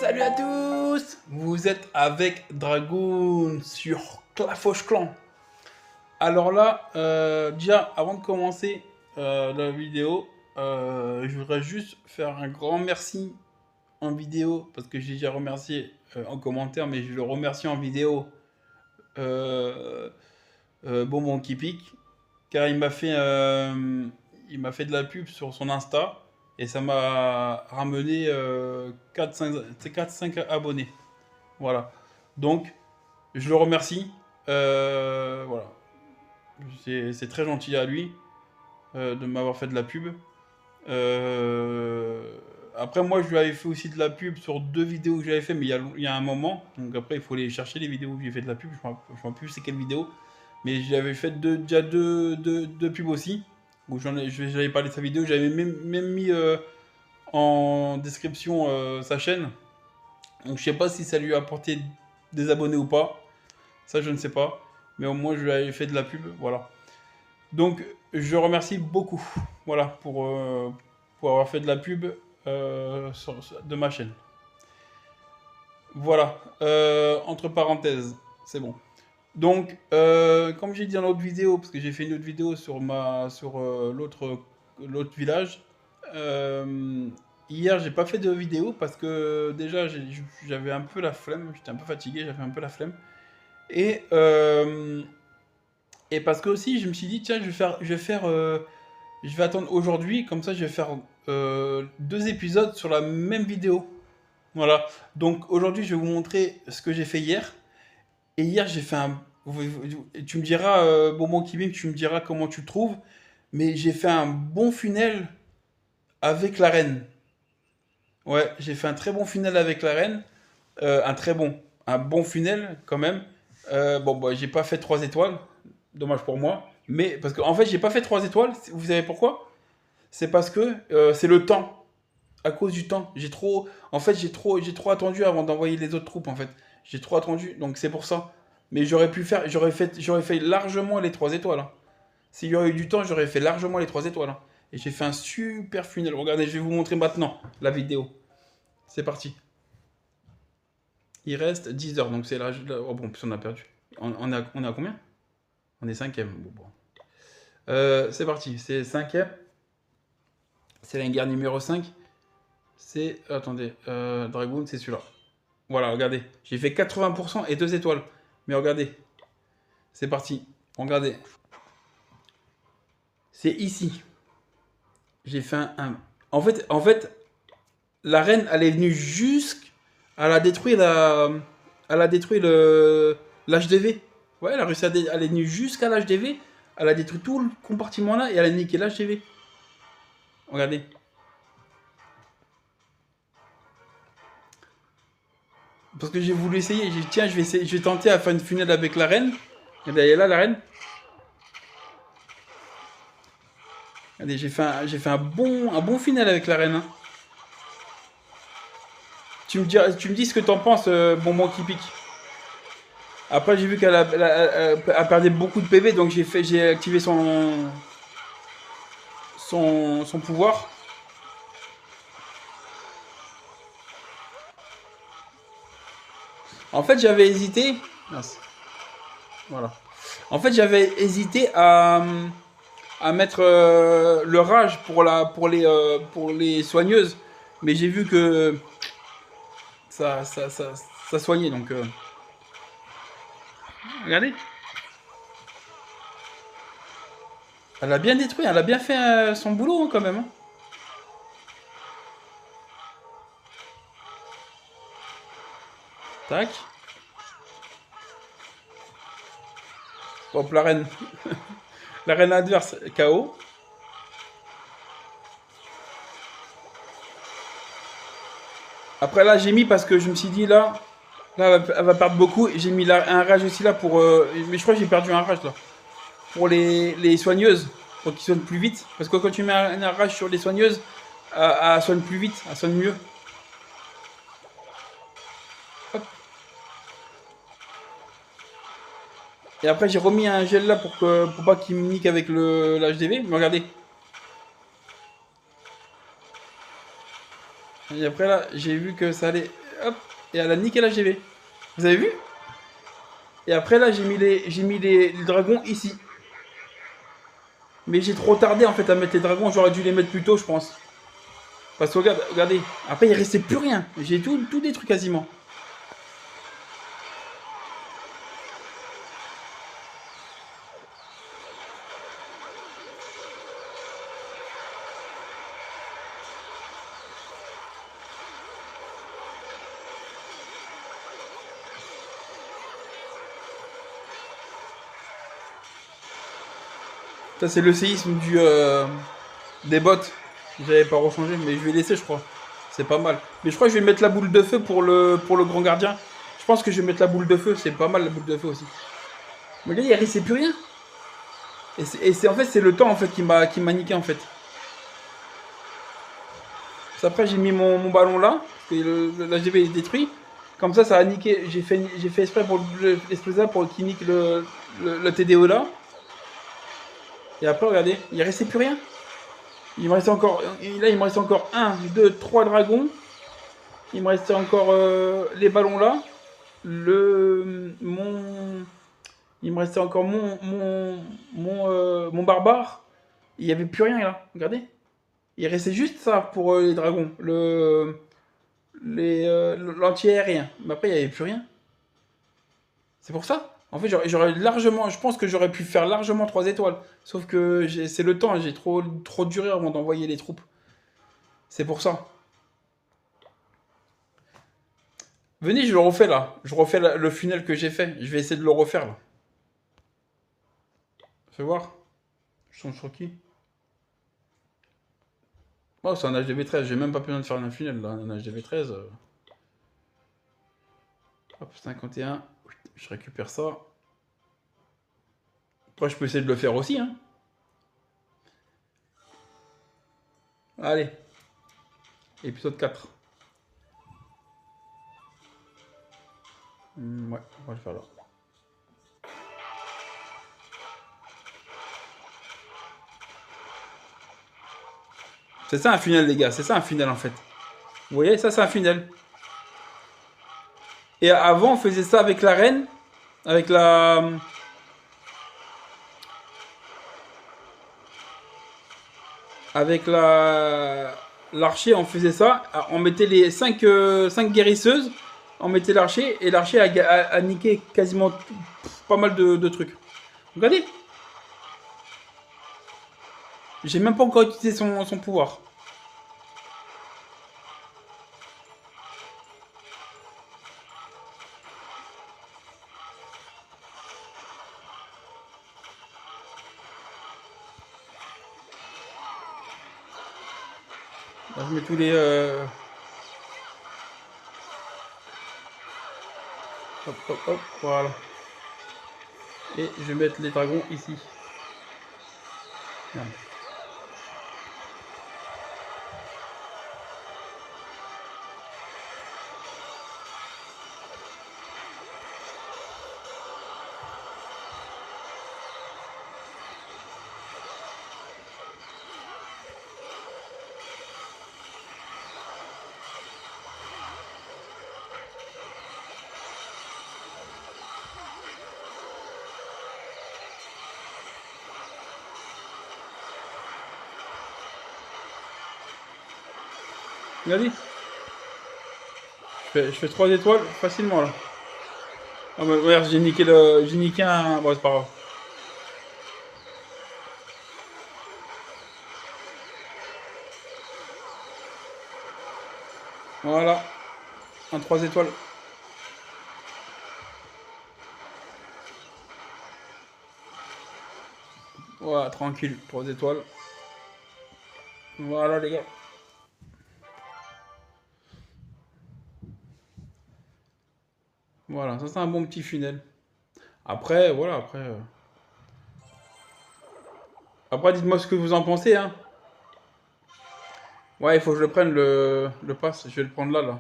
Salut à tous! Vous êtes avec Dragoon sur Clafoche Clan. Alors là, déjà, avant de commencer la vidéo, je voudrais juste faire un grand merci en vidéo, parce que j'ai déjà remercié en commentaire, mais je le remercie en vidéo, euh, Bonbon qui pique, car il m'a fait de la pub sur son Insta, et ça m'a ramené 4-5 abonnés. Voilà. Donc, je le remercie. Voilà. C'est très gentil à lui de m'avoir fait de la pub. Euh, Après, moi, je lui avais fait aussi de la pub sur 2 vidéos que j'avais fait, mais il y a un moment. Donc après, il faut aller chercher les vidéos où j'ai fait de la pub. Je ne me rappelle plus c'est quelle vidéo. Mais j'avais fait déjà deux pubs aussi. Où j'avais parlé de sa vidéo. J'avais même mis en description sa chaîne. Donc je sais pas si ça lui a apporté des abonnés ou pas. Ça, je ne sais pas. Mais au moins, je lui avais fait de la pub. Voilà. Donc, je remercie beaucoup. Voilà, pour avoir fait de la pub de ma chaîne. Voilà. Entre parenthèses, c'est bon. Donc, comme j'ai dit dans l'autre vidéo, parce que j'ai fait une autre vidéo sur l'autre village, hier j'ai pas fait de vidéo parce que déjà j'avais un peu la flemme, j'étais un peu fatigué, j'avais un peu la flemme. Et, euh, et parce que aussi je me suis dit, tiens, je vais attendre aujourd'hui, comme ça je vais faire 2 épisodes sur la même vidéo. Voilà. Donc aujourd'hui je vais vous montrer ce que j'ai fait hier. Et hier, j'ai fait un. Tu me diras, Bonbon Kibim, tu me diras comment tu le trouves, mais j'ai fait un bon funnel avec la reine. Ouais, j'ai fait un très bon funnel avec la reine. Un bon funnel quand même. Bon, bah, j'ai pas fait 3 étoiles, dommage pour moi. Mais parce qu'en fait, j'ai pas fait 3 étoiles. Vous savez pourquoi? C'est parce que c'est le temps. À cause du temps. En fait, j'ai trop attendu avant d'envoyer les autres troupes. En fait, j'ai trop attendu, donc c'est pour ça. Mais j'aurais fait largement les 3 étoiles, hein. S'il y aurait eu du temps, j'aurais fait largement les 3 étoiles, hein. Et j'ai fait un super funnel. Regardez, je vais vous montrer maintenant la vidéo. C'est parti. Il reste 10 heures, donc c'est l'âge. Oh bon, en plus on a perdu. On est à combien? On est cinquième. Bon. C'est parti, c'est cinquième. C'est la guerre numéro 5. C'est. Attendez, Dragoon, c'est celui-là. Voilà, regardez. J'ai fait 80% et 2 étoiles. Mais regardez. C'est parti. Regardez. C'est ici. J'ai fait un. En fait, la reine, elle est venue jusqu'à. Elle a détruit la. Elle a détruit l'HDV. Ouais, elle a réussi elle est venue jusqu'à l'HDV. Elle a détruit tout le compartiment là et elle a niqué l'HDV. Regardez. Parce que j'ai voulu essayer. J'ai dit, tiens, je vais tenter à faire une funnel avec la reine. Regardez, elle est là, la reine. Regardez, j'ai fait un bon final avec la reine, hein. Tu me dis ce que t'en penses, Bonbon qui pique. Après, j'ai vu qu'elle perdait beaucoup de PV, donc j'ai activé son pouvoir. En fait, j'avais hésité. Mince. Voilà. En fait, j'avais hésité à mettre le rage pour les soigneuses, mais j'ai vu que ça soignait, donc regardez. Elle a bien détruit, elle a bien fait son boulot, hein, quand même, hein. Tac. Hop, la reine. La reine adverse, KO. Après là, j'ai mis parce que je me suis dit là, elle va perdre beaucoup. J'ai mis un rage aussi là pour. Mais je crois que j'ai perdu un rage là. Pour les soigneuses, pour qu'ils soignent plus vite. Parce que quand tu mets un rage sur les soigneuses, elles soignent plus vite, elles soignent mieux. Hop. Et après, j'ai remis un gel là pour pas qu'il me nique avec l'HDV. Mais regardez. Et après là, j'ai vu que ça allait. hop, et elle a niqué la GV. Vous avez vu? Et après là, j'ai mis les dragons ici. Mais j'ai trop tardé en fait à mettre les dragons, j'aurais dû les mettre plus tôt, je pense. Parce que regarde, regardez, après il restait plus rien. J'ai tout détruit quasiment. Ça c'est le séisme des bots. J'avais pas rechangé, mais je vais laisser je crois. C'est pas mal. Mais je crois que je vais mettre la boule de feu pour le grand gardien. Je pense que je vais mettre la boule de feu, c'est pas mal la boule de feu aussi. Mais là il restait plus rien. Et c'est en fait c'est le temps en fait qui m'a niqué en fait. Après j'ai mis mon ballon là, parce que la GB est détruit. Comme ça a niqué. J'ai fait exprès pour l'exploser pour qu'il nique le TDO là. Et après regardez, il restait plus rien. Il me restait encore. Là il me restait encore 1, 2, 3 dragons. Il me restait encore les ballons là. Il me restait encore mon barbare. Il n'y avait plus rien là. Regardez. Il restait juste ça pour les dragons. L'anti-aérien. Mais après, il n'y avait plus rien. C'est pour ça. En fait, j'aurais largement. Je pense que j'aurais pu faire largement 3 étoiles. Sauf que c'est le temps. J'ai trop duré avant d'envoyer les troupes. C'est pour ça. Venez, je le refais là. Je refais le funnel que j'ai fait. Je vais essayer de le refaire là. Fais voir. Je tombe sur qui? Oh, c'est un HDV13. J'ai même pas besoin de faire un funnel là. Un HDV13. Hop, 51. Je récupère ça. Après, je peux essayer de le faire aussi. Hein. Allez. Épisode 4. Ouais, on va le faire là. C'est ça un funnel, les gars. C'est ça un funnel en fait. Vous voyez, ça c'est un funnel. Et avant, on faisait ça avec la reine. Avec la. Avec la. L'archer, on faisait ça. On mettait les 5 guérisseuses. On mettait l'archer. Et l'archer a niqué quasiment pas mal de trucs. Regardez. J'ai même pas encore utilisé son pouvoir. Là, je mets tous les. Hop, hop, hop, voilà. Et je vais mettre les dragons ici. Voilà. Regardez. Je fais 3 étoiles facilement là. Ah bah regarde, j'ai niqué un. Bon, c'est pas grave. Voilà. Un 3 étoiles. Voilà, tranquille. 3 étoiles. Voilà les gars. Voilà, ça c'est un bon petit funnel. Après, voilà, après, dites-moi ce que vous en pensez, hein. Ouais, il faut que je le prenne le pass. Je vais le prendre là, là.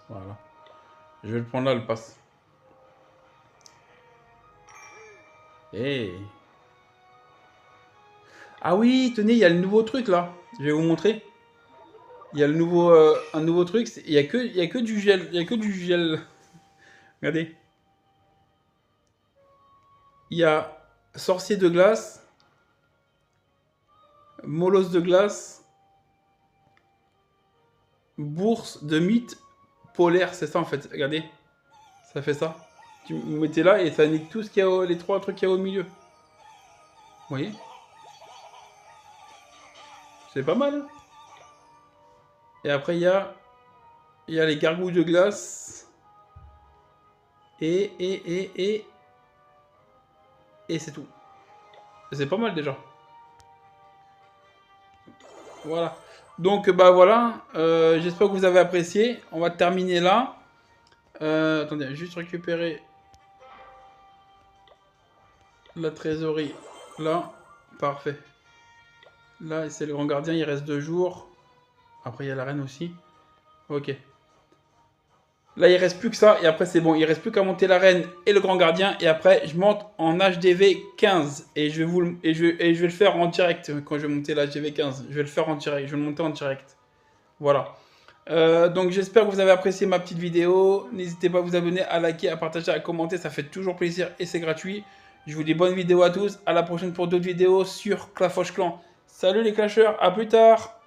Voilà. Je vais le prendre là, le pass. Hey. Ah oui, tenez, il y a le nouveau truc là. Je vais vous montrer. Il y a le nouveau, un nouveau truc. Il y a que du gel. Il y a que du gel. Regardez. Il y a sorcier de glace, molosse de glace, bourse de mythe polaire. C'est ça en fait. Regardez. Ça fait ça. Tu vous mettez là et ça nique tout ce qu'il y a, les trois trucs qu'il y a au milieu. Vous voyez? C'est pas mal. Hein. Et après, il y a les gargouilles de glace. Et c'est tout. C'est pas mal déjà. Voilà. Donc, bah voilà. J'espère que vous avez apprécié. On va terminer là. Attendez, juste récupérer la trésorerie. Là. Parfait. Là, c'est le grand gardien. Il reste 2 jours. Après, il y a la reine aussi. Ok. Là, il reste plus que ça. Et après, c'est bon. Il reste plus qu'à monter la reine et le grand gardien. Et après, je monte en HDV 15. Et je vais le faire en direct quand je vais monter l'HDV 15. Je vais le faire en direct. Je vais le monter en direct. Voilà. Donc, j'espère que vous avez apprécié ma petite vidéo. N'hésitez pas à vous abonner, à liker, à partager, à commenter. Ça fait toujours plaisir et c'est gratuit. Je vous dis bonne vidéo à tous. À la prochaine pour d'autres vidéos sur Clash of Clans. Salut les clasheurs. À plus tard.